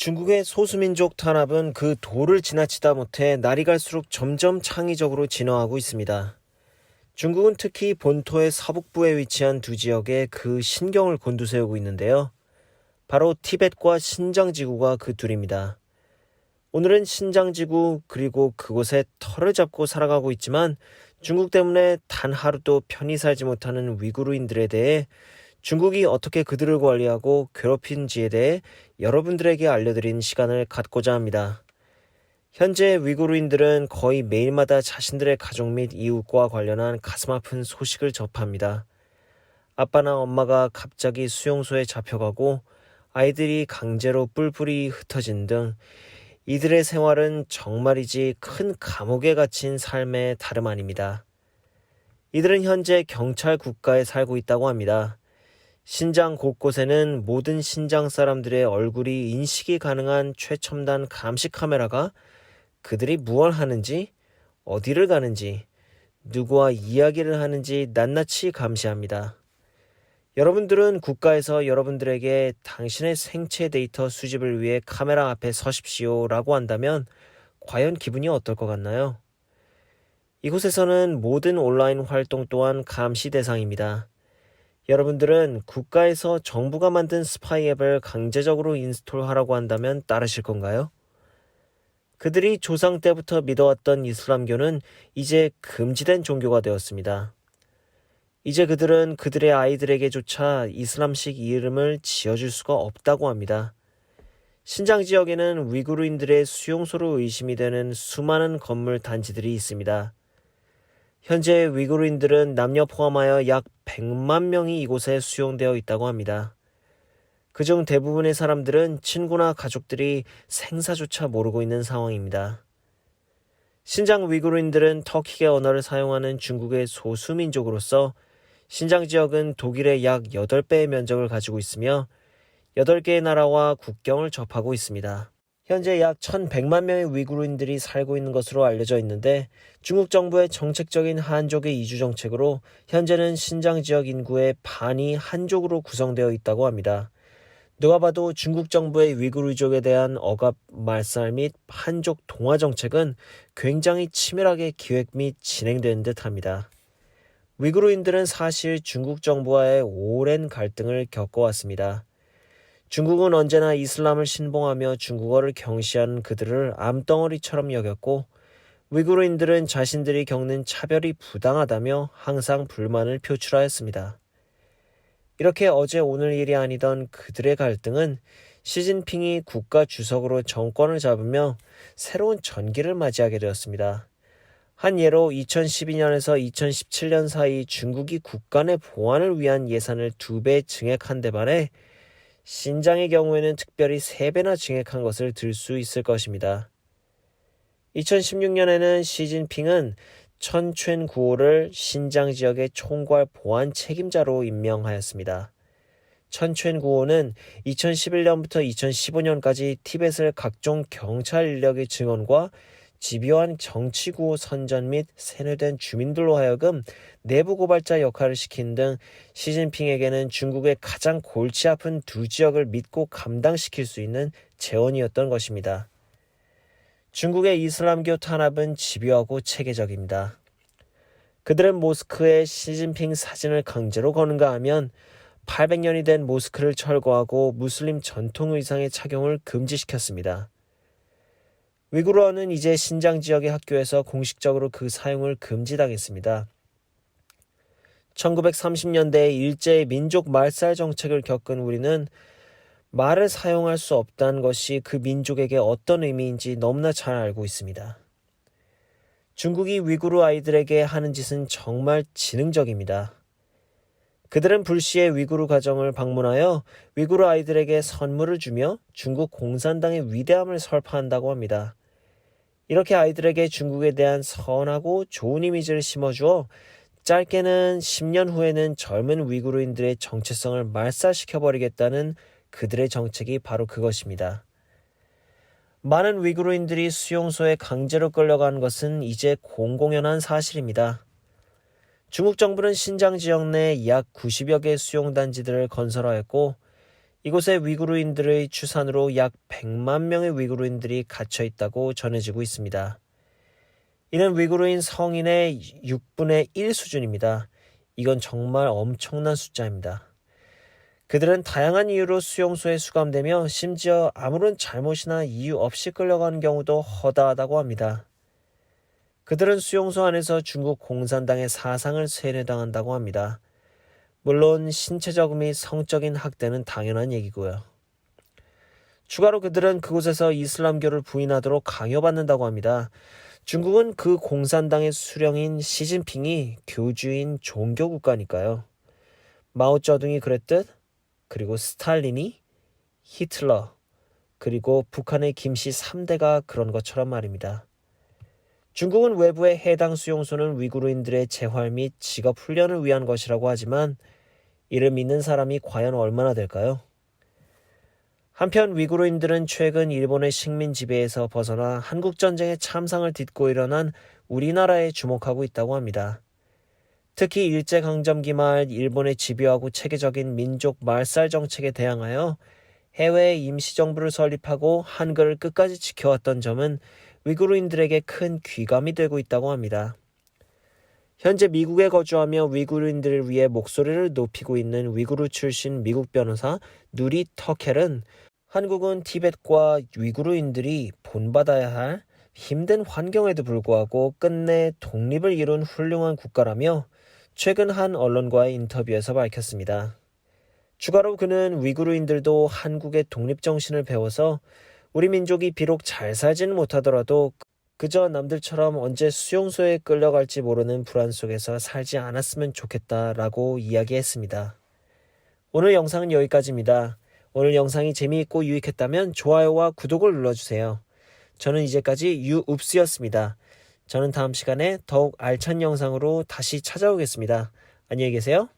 중국의 소수민족 탄압은 그 도를 지나치다 못해 날이 갈수록 점점 창의적으로 진화하고 있습니다. 중국은 특히 본토의 서북부에 위치한 두 지역에 그 신경을 곤두세우고 있는데요. 바로 티벳과 신장지구가 그 둘입니다. 오늘은 신장지구 그리고 그곳에 터를 잡고 살아가고 있지만 중국 때문에 단 하루도 편히 살지 못하는 위구르인들에 대해 중국이 어떻게 그들을 관리하고 괴롭힌지에 대해 여러분들에게 알려드린 시간을 갖고자 합니다. 현재 위구르인들은 거의 매일마다 자신들의 가족 및 이웃과 관련한 가슴 아픈 소식을 접합니다. 아빠나 엄마가 갑자기 수용소에 잡혀가고 아이들이 강제로 뿔뿔이 흩어진 등 이들의 생활은 정말이지 큰 감옥에 갇힌 삶의 다름 아닙니다. 이들은 현재 경찰 국가에 살고 있다고 합니다. 신장 곳곳에는 모든 신장 사람들의 얼굴이 인식이 가능한 최첨단 감시 카메라가 그들이 무얼 하는지, 어디를 가는지, 누구와 이야기를 하는지 낱낱이 감시합니다. 여러분들은 국가에서 여러분들에게 당신의 생체 데이터 수집을 위해 카메라 앞에 서십시오 라고 한다면 과연 기분이 어떨 것 같나요? 이곳에서는 모든 온라인 활동 또한 감시 대상입니다. 여러분들은 국가에서 정부가 만든 스파이 앱을 강제적으로 인스톨하라고 한다면 따르실 건가요? 그들이 조상 때부터 믿어왔던 이슬람교는 이제 금지된 종교가 되었습니다. 이제 그들은 그들의 아이들에게조차 이슬람식 이름을 지어줄 수가 없다고 합니다. 신장 지역에는 위구르인들의 수용소로 의심이 되는 수많은 건물 단지들이 있습니다. 현재 위구르인들은 남녀 포함하여 약 100만 명이 이곳에 수용되어 있다고 합니다. 그중 대부분의 사람들은 친구나 가족들이 생사조차 모르고 있는 상황입니다. 신장 위구르인들은 터키계 언어를 사용하는 중국의 소수민족으로서 신장 지역은 독일의 약 8배의 면적을 가지고 있으며 8개의 나라와 국경을 접하고 있습니다. 현재 약 1100만 명의 위구르인들이 살고 있는 것으로 알려져 있는데 중국 정부의 정책적인 한족의 이주 정책으로 현재는 신장 지역 인구의 반이 한족으로 구성되어 있다고 합니다. 누가 봐도 중국 정부의 위구르족에 대한 억압, 말살 및 한족 동화 정책은 굉장히 치밀하게 기획 및 진행된 듯합니다. 위구르인들은 사실 중국 정부와의 오랜 갈등을 겪어왔습니다. 중국은 언제나 이슬람을 신봉하며 중국어를 경시하는 그들을 암덩어리처럼 여겼고 위구르인들은 자신들이 겪는 차별이 부당하다며 항상 불만을 표출하였습니다. 이렇게 어제 오늘 일이 아니던 그들의 갈등은 시진핑이 국가 주석으로 정권을 잡으며 새로운 전기를 맞이하게 되었습니다. 한 예로 2012년에서 2017년 사이 중국이 국가 내 보안을 위한 예산을 2배 증액한 데 반해 신장의 경우에는 특별히 3배나 증액한 것을 들 수 있을 것입니다. 2016년에는 시진핑은 천춘 구호를 신장 지역의 총괄 보안 책임자로 임명하였습니다. 천춘 구호는 2011년부터 2015년까지 티벳을 각종 경찰 인력의 증언과 집요한 정치 구호 선전 및 세뇌된 주민들로 하여금 내부 고발자 역할을 시킨 등 시진핑에게는 중국의 가장 골치 아픈 두 지역을 믿고 감당시킬 수 있는 재원이었던 것입니다. 중국의 이슬람교 탄압은 집요하고 체계적입니다. 그들은 모스크에 시진핑 사진을 강제로 거는가하면 800년이 된 모스크를 철거하고 무슬림 전통 의상의 착용을 금지시켰습니다. 위구르어는 이제 신장 지역의 학교에서 공식적으로 그 사용을 금지당했습니다. 1930년대에 일제의 민족 말살 정책을 겪은 우리는 말을 사용할 수 없다는 것이 그 민족에게 어떤 의미인지 너무나 잘 알고 있습니다. 중국이 위구르 아이들에게 하는 짓은 정말 지능적입니다. 그들은 불시에 위구르 가정을 방문하여 위구르 아이들에게 선물을 주며 중국 공산당의 위대함을 설파한다고 합니다. 이렇게 아이들에게 중국에 대한 선하고 좋은 이미지를 심어주어 짧게는 10년 후에는 젊은 위구르인들의 정체성을 말살시켜버리겠다는 그들의 정책이 바로 그것입니다. 많은 위구르인들이 수용소에 강제로 끌려가는 것은 이제 공공연한 사실입니다. 중국 정부는 신장 지역 내 약 90여 개 수용단지들을 건설하였고 이곳에 위구르인들의 추산으로 약 100만 명의 위구르인들이 갇혀 있다고 전해지고 있습니다. 이는 위구르인 성인의 6분의 1 수준입니다. 이건 정말 엄청난 숫자입니다. 그들은 다양한 이유로 수용소에 수감되며 심지어 아무런 잘못이나 이유 없이 끌려가는 경우도 허다하다고 합니다. 그들은 수용소 안에서 중국 공산당의 사상을 세뇌당한다고 합니다. 물론 신체적 및 성적인 학대는 당연한 얘기고요. 추가로 그들은 그곳에서 이슬람교를 부인하도록 강요받는다고 합니다. 중국은 그 공산당의 수령인 시진핑이 교주인 종교 국가니까요. 마오쩌둥이 그랬듯, 그리고 스탈린이, 히틀러, 그리고 북한의 김씨 3대가 그런 것처럼 말입니다. 중국은 외부의 해당 수용소는 위구르인들의 재활 및 직업 훈련을 위한 것이라고 하지만 이를 믿는 사람이 과연 얼마나 될까요? 한편 위구르인들은 최근 일본의 식민 지배에서 벗어나 한국전쟁의 참상을 딛고 일어난 우리나라에 주목하고 있다고 합니다. 특히 일제강점기 말 일본의 집요하고 체계적인 민족 말살 정책에 대항하여 해외에 임시정부를 설립하고 한글을 끝까지 지켜왔던 점은 위구르인들에게 큰 귀감이 되고 있다고 합니다. 현재 미국에 거주하며 위구르인들을 위해 목소리를 높이고 있는 위구르 출신 미국 변호사 누리 터켈은 한국은 티벳과 위구르인들이 본받아야 할 힘든 환경에도 불구하고 끝내 독립을 이룬 훌륭한 국가라며 최근 한 언론과의 인터뷰에서 밝혔습니다. 추가로 그는 위구르인들도 한국의 독립정신을 배워서 우리 민족이 비록 잘 살지는 못하더라도 그저 남들처럼 언제 수용소에 끌려갈지 모르는 불안 속에서 살지 않았으면 좋겠다라고 이야기했습니다. 오늘 영상은 여기까지입니다. 오늘 영상이 재미있고 유익했다면 좋아요와 구독을 눌러주세요. 저는 이제까지 유읍스였습니다. 저는 다음 시간에 더욱 알찬 영상으로 다시 찾아오겠습니다. 안녕히 계세요.